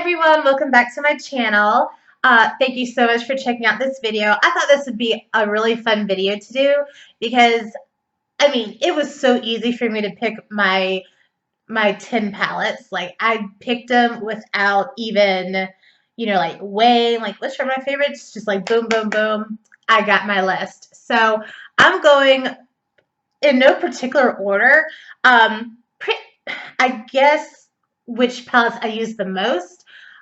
everyone, welcome back to my channel. Thank you so much for checking out this video. I thought this would be a really fun video to do because, I mean, it was so easy for me to pick my 10 palettes. Like, I picked them without even, like weighing, like, which are my favorites? Just like boom, boom, boom, I got my list. So I'm going in no particular order. I guess which palettes I use the most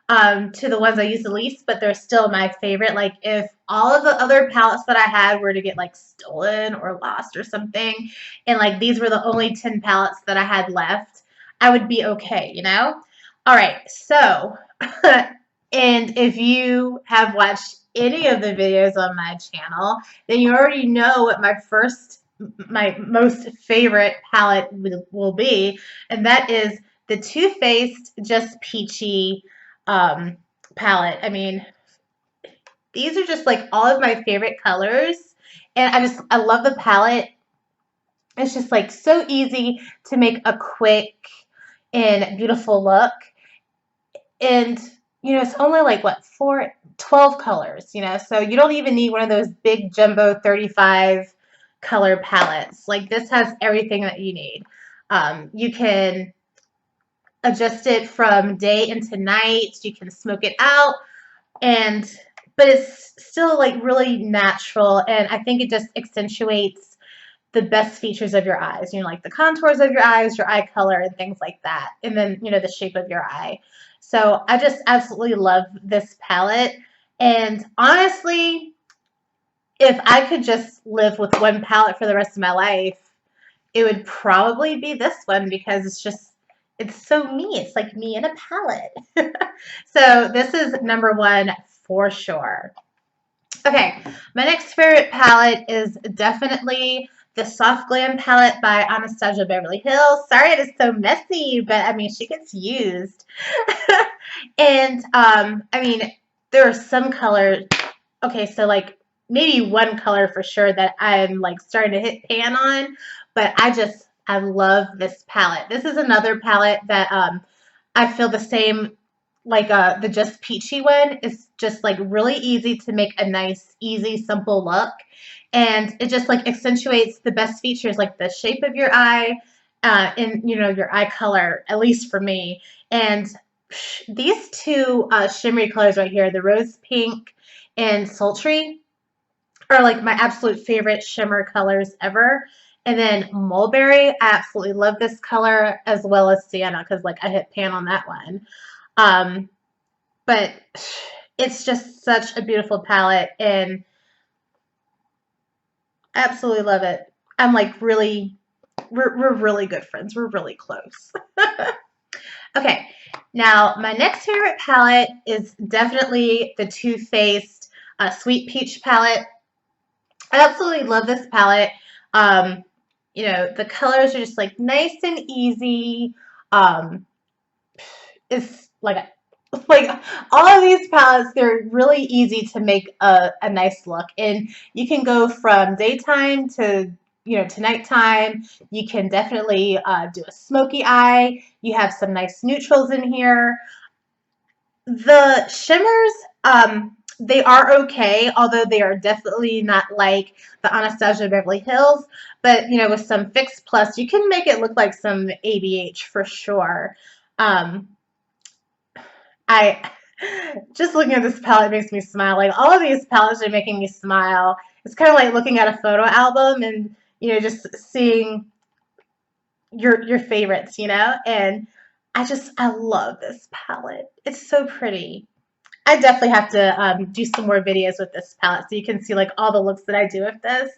to the ones I use the least, but they're still my favorite. Like if all of the other palettes that I had were to get like stolen or lost or something, and like these were the only 10 palettes that I had left, I would be okay, you know? All right, so, and if you have watched any of the videos on my channel, then you already know what my most favorite palette will be, and that is the Too Faced Just Peachy palette. I mean, these are just like all of my favorite colors, and I love the palette. It's just like so easy to make a quick and beautiful look, and it's only like what 12 colors, so you don't even need one of those big jumbo 35 color palettes. Like this has everything that you need. You can adjust it from day into night. You can smoke it out, but it's still like really natural, and I think it just accentuates the best features of your eyes, like the contours of your eyes, your eye color, and things like that, and then the shape of your eye. So I just absolutely love this palette, and honestly, if I could just live with one palette for the rest of my life, it would probably be this one because it's so me. It's like me in a palette. So this is number one for sure. Okay, my next favorite palette is definitely the Soft Glam palette by Anastasia Beverly Hills. Sorry it is so messy, but I mean, she gets used. And I mean, there are some colors. Okay, so like maybe one color for sure that I'm like starting to hit pan on, but I love this palette. This is another palette that I feel the same, like the Just Peachy one is just like really easy to make a nice, easy, simple look. And it just like accentuates the best features like the shape of your eye and your eye color, at least for me. And these two shimmery colors right here, the rose pink and sultry, are like my absolute favorite shimmer colors ever. And then mulberry, I absolutely love this color, as well as sienna, because like I hit pan on that one. But it's just such a beautiful palette, and I absolutely love it. I'm like we're really good friends. We're really close. Okay, now my next favorite palette is definitely the Too Faced Sweet Peach palette. I absolutely love this palette. The colors are just like nice and easy. It's like all of these palettes, they're really easy to make a nice look, and you can go from daytime to to nighttime. You can definitely do a smoky eye. You have some nice neutrals in here. The shimmers, they are okay, although they are definitely not like the Anastasia Beverly Hills. But with some Fix Plus, you can make it look like some ABH for sure. I just looking at this palette makes me smile. Like all of these palettes are making me smile. It's kind of like looking at a photo album and just seeing your favorites, and I love this palette. It's so pretty. I definitely have to do some more videos with this palette so you can see like all the looks that I do with this.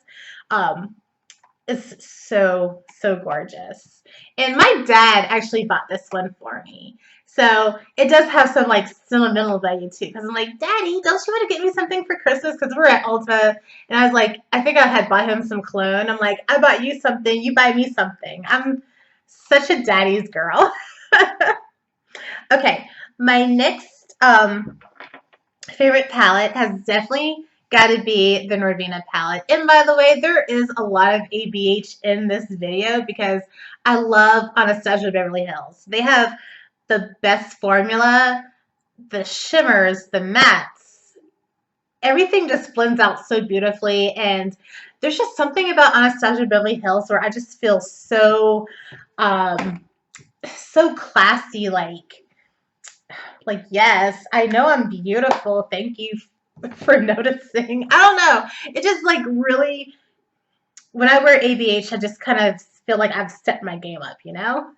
It's so gorgeous. And my dad actually bought this one for me. So it does have some like sentimental value too, because I'm like, Daddy, don't you want to get me something for Christmas? Because we're at Ulta, and I was like, I think I had bought him some cologne. I'm like, I bought you something, you buy me something. I'm such a daddy's girl. Okay, my next favorite palette has definitely got to be the Norvina palette. And by the way, there is a lot of ABH in this video because I love Anastasia Beverly Hills. They have the best formula. the shimmers, the mattes, everything just blends out so beautifully. And there's just something about Anastasia Beverly Hills where I just feel so, um, so classy. Like, yes, I know I'm beautiful. Thank you for noticing. I don't know. It just like really, when I wear ABH, I just kind of feel like I've stepped my game up, you know?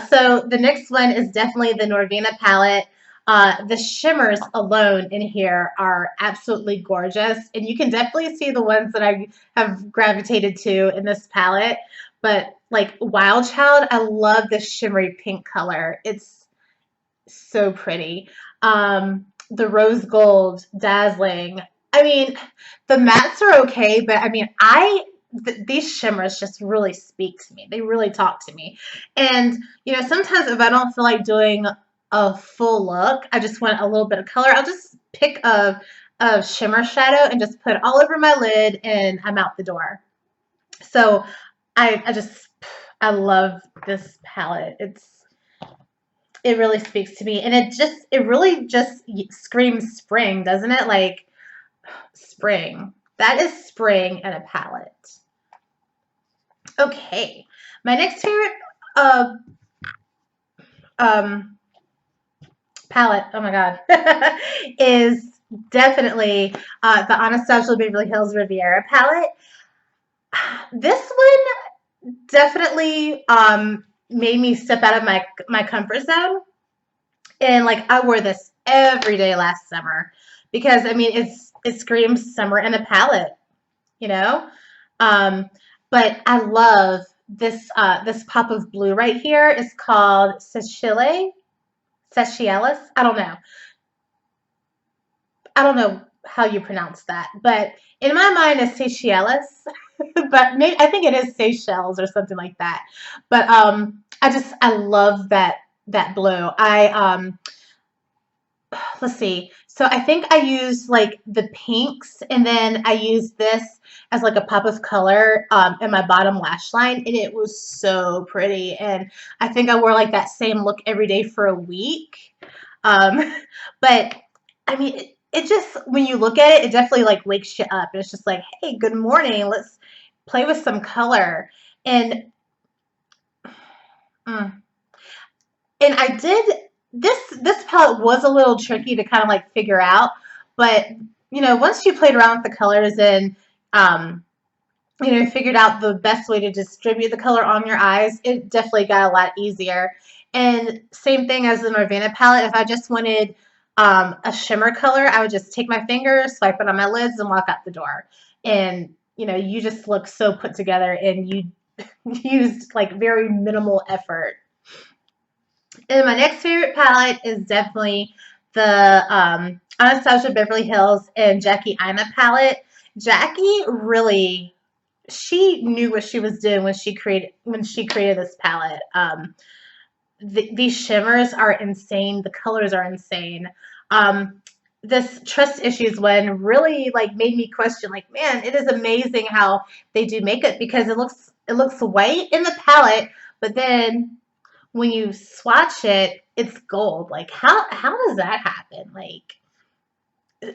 So the next one is definitely the Norvina palette. The shimmers alone in here are absolutely gorgeous, and you can definitely see the ones that I have gravitated to in this palette. But like Wild Child, I love this shimmery pink color. It's so pretty. The rose gold, dazzling. I mean, the mattes are okay, but I mean, these shimmers just really speak to me. They really talk to me. And, you know, sometimes if I don't feel like doing a full look, I just want a little bit of color, I'll just pick a shimmer shadow and just put it all over my lid and I'm out the door. So I love this palette. It really speaks to me, and it really just screams spring, doesn't it? Like spring. That is spring and a palette. Okay, my next favorite uh um palette, oh my god, is definitely the Anastasia Beverly Hills Riviera palette. This one definitely made me step out of my comfort zone. And like I wore this every day last summer because I mean it screams summer in a palette, you know? Um, but I love this pop of blue right here. It's called Seychelles. Seychelles. I don't know how you pronounce that, but in my mind it's Seychelles. But maybe I think it is Seychelles or something like that. But I love that blue. Let's see. So I think I used like the pinks and then I used this as like a pop of color in my bottom lash line, and it was so pretty. And I think I wore like that same look every day for a week. Um, but I mean, it just, when you look at it, it definitely like wakes you up. It's just like, hey, good morning. Let's play with some color. And mm, and I did this palette was a little tricky to kind of like figure out, but you know, once you played around with the colors and um, you know, figured out the best way to distribute the color on your eyes, it definitely got a lot easier. And same thing as the Norvina palette. If I just wanted a shimmer color, I would just take my finger, swipe it on my lids, and walk out the door. And you know, you just look so put together, and you used like very minimal effort. And my next favorite palette is definitely the Anastasia Beverly Hills and Jackie Aina palette. Jackie really, she knew what she was doing when she created this palette. These shimmers are insane. The colors are insane. This trust issues one really like made me question, like, man, it is amazing how they do makeup because it looks white in the palette, but then when you swatch it, it's gold. Like how does that happen? Like,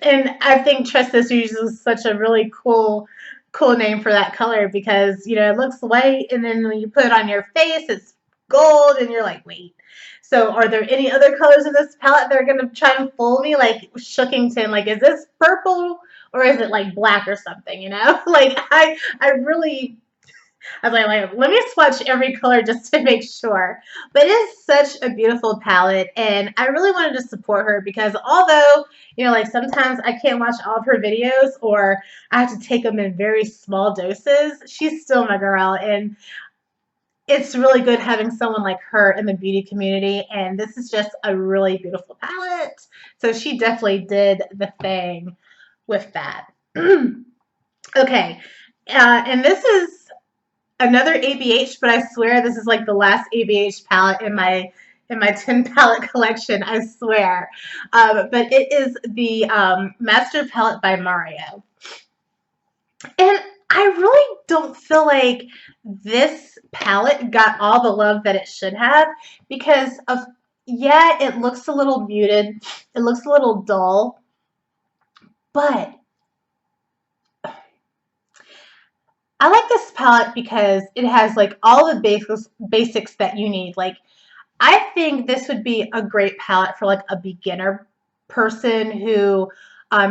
and I think Trust Issues is such a really cool name for that color because you know it looks white and then when you put it on your face, it's gold, and you're like, wait. So are there any other colors in this palette that are gonna try and fool me? Like Shookington, like is this purple or is it like black or something? You know, like I really I was like, let me swatch every color just to make sure. But it is such a beautiful palette, and I really wanted to support her because although, you know, like sometimes I can't watch all of her videos or I have to take them in very small doses, she's still my girl, and it's really good having someone like her in the beauty community, and this is just a really beautiful palette. So she definitely did the thing with that. Okay, and this is another ABH, but I swear this is like the last ABH palette in my 10 palette collection, I swear. But it is the Master Palette by Mario. And I really don't feel like this palette got all the love that it should have because of Yeah, it looks a little muted. It looks a little dull, but I like this palette because it has like all the basics that you need. Like I think this would be a great palette for like a beginner person who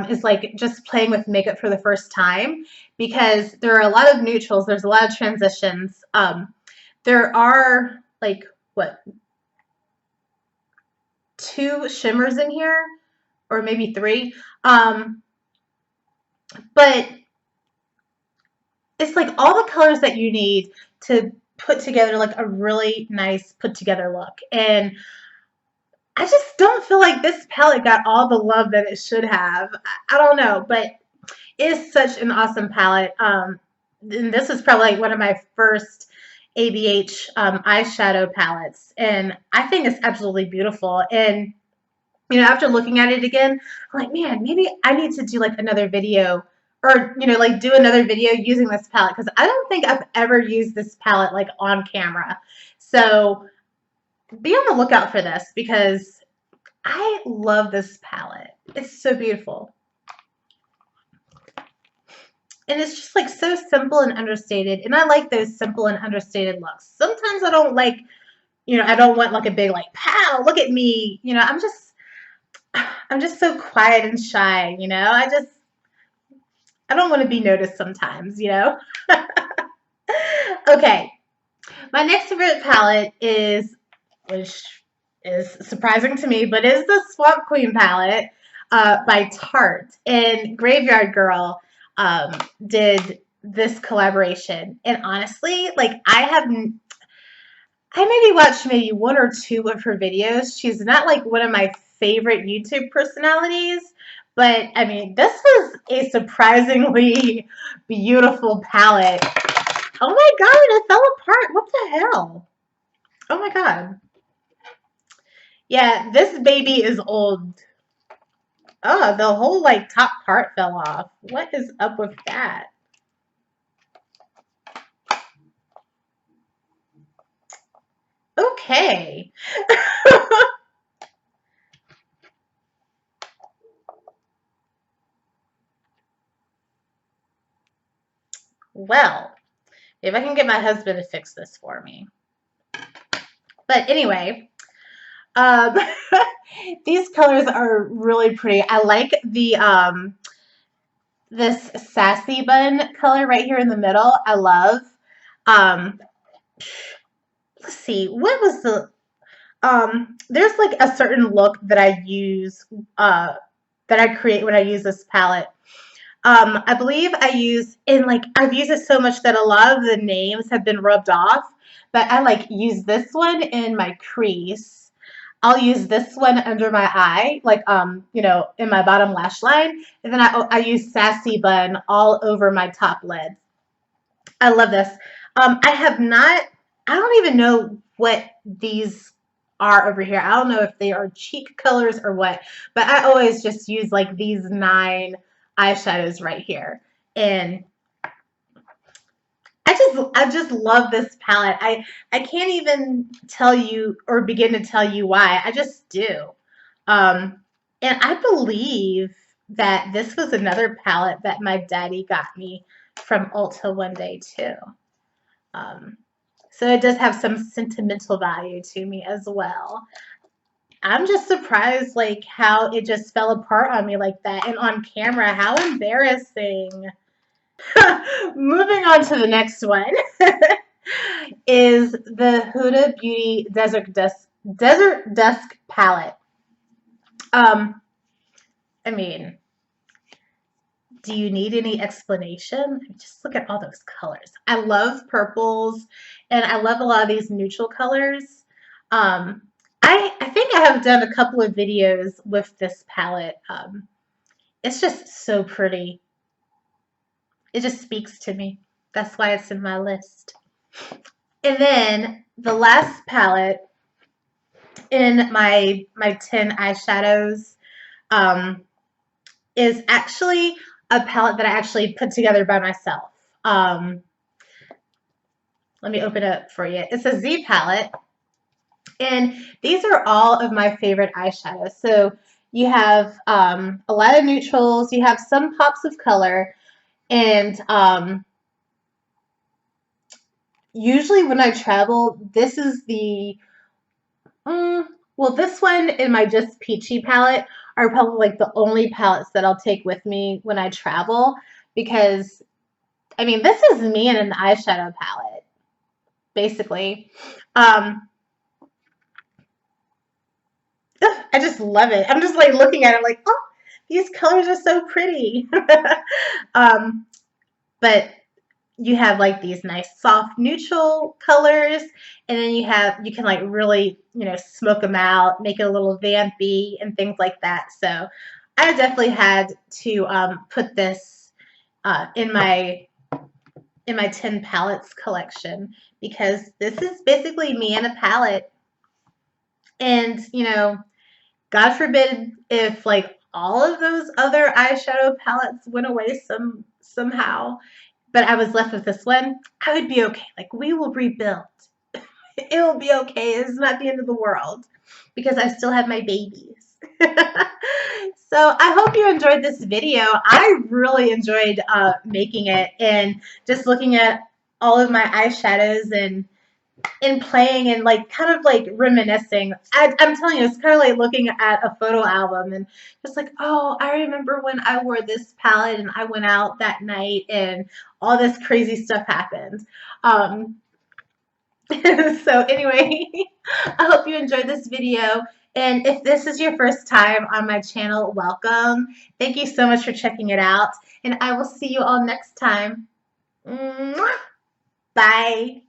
is like just playing with makeup for the first time because there are a lot of neutrals, there's a lot of transitions. There are like what, two shimmers in here or maybe three. But it's like all the colors that you need to put together like a really nice put together look. And I just don't feel like this palette got all the love that it should have. I don't know, but it is such an awesome palette. And this was probably like one of my first ABH eyeshadow palettes, and I think it's absolutely beautiful. And after looking at it again, I'm like, man, maybe I need to do like another video or, like do another video using this palette because I don't think I've ever used this palette like on camera. So be on the lookout for this because I love this palette. It's so beautiful. And it's just like so simple and understated. And I like those simple and understated looks. Sometimes I don't like, I don't want like a big like, pow, look at me. I'm just so quiet and shy, I don't want to be noticed sometimes. Okay. My next favorite palette is, which is surprising to me, but is the Swamp Queen palette by Tarte. And Graveyard Girl did this collaboration. And honestly, like I maybe watched maybe one or two of her videos. She's not like one of my favorite YouTube personalities, but I mean, this was a surprisingly beautiful palette. Oh my god, it fell apart. What the hell? Oh my god. Yeah, this baby is old. Oh, the whole like top part fell off. What is up with that? Okay. Well, if I can get my husband to fix this for me. But anyway, um, these colors are really pretty. I like the this sassy bun color right here in the middle. I love. Um, let's see, what was the there's like a certain look that I use that I create when I use this palette. I believe I use in like I've used it so much that a lot of the names have been rubbed off, but I like use this one in my crease. I'll use this one under my eye, like in my bottom lash line, and then I use Sassy Bun all over my top lid. I love this. I have not. I don't even know what these are over here. I don't know if they are cheek colors or what, but I always just use like these 9 eyeshadows right here, and I just love this palette. I can't even tell you or begin to tell you why. I just do. Um, and I believe that this was another palette that my daddy got me from Ulta one day too. Um, so it does have some sentimental value to me as well. I'm just surprised like how it just fell apart on me like that and on camera. How embarrassing. Moving on to the next one is the Huda Beauty Desert Dusk palette. Um, I mean, do you need any explanation? Just look at all those colors. I love purples and I love a lot of these neutral colors. Um, I think I have done a couple of videos with this palette. It's just so pretty. It just speaks to me. That's why it's in my list. And then the last palette in my 10 eyeshadows is actually a palette that I actually put together by myself. Let me open it up for you. It's a Z palette, And these are all of my favorite eyeshadows. So you have a lot of neutrals, you have some pops of color, and usually when I travel, this is the well, this one and my Just Peachy palette are probably like the only palettes that I'll take with me when I travel because, I mean, this is me in an eyeshadow palette, basically. Um, I just love it. I'm just like looking at it like, oh, these colors are so pretty. um, but you have like these nice soft neutral colors, and then you can like really, smoke them out, make it a little vampy and things like that. So I definitely had to put this in my 10 palettes collection because this is basically me in a palette. And God forbid if like all of those other eyeshadow palettes went away somehow, but I was left with this one, I would be okay. Like, we will rebuild. It will be okay. It's not the end of the world because I still have my babies. So I hope you enjoyed this video. I really enjoyed making it and just looking at all of my eyeshadows and playing and like kind of like reminiscing. I'm telling you, it's kind of like looking at a photo album and just like, oh, I remember when I wore this palette and I went out that night and all this crazy stuff happened. Um, so anyway, I hope you enjoyed this video. And if this is your first time on my channel, welcome. Thank you so much for checking it out. And I will see you all next time. Mwah! Bye.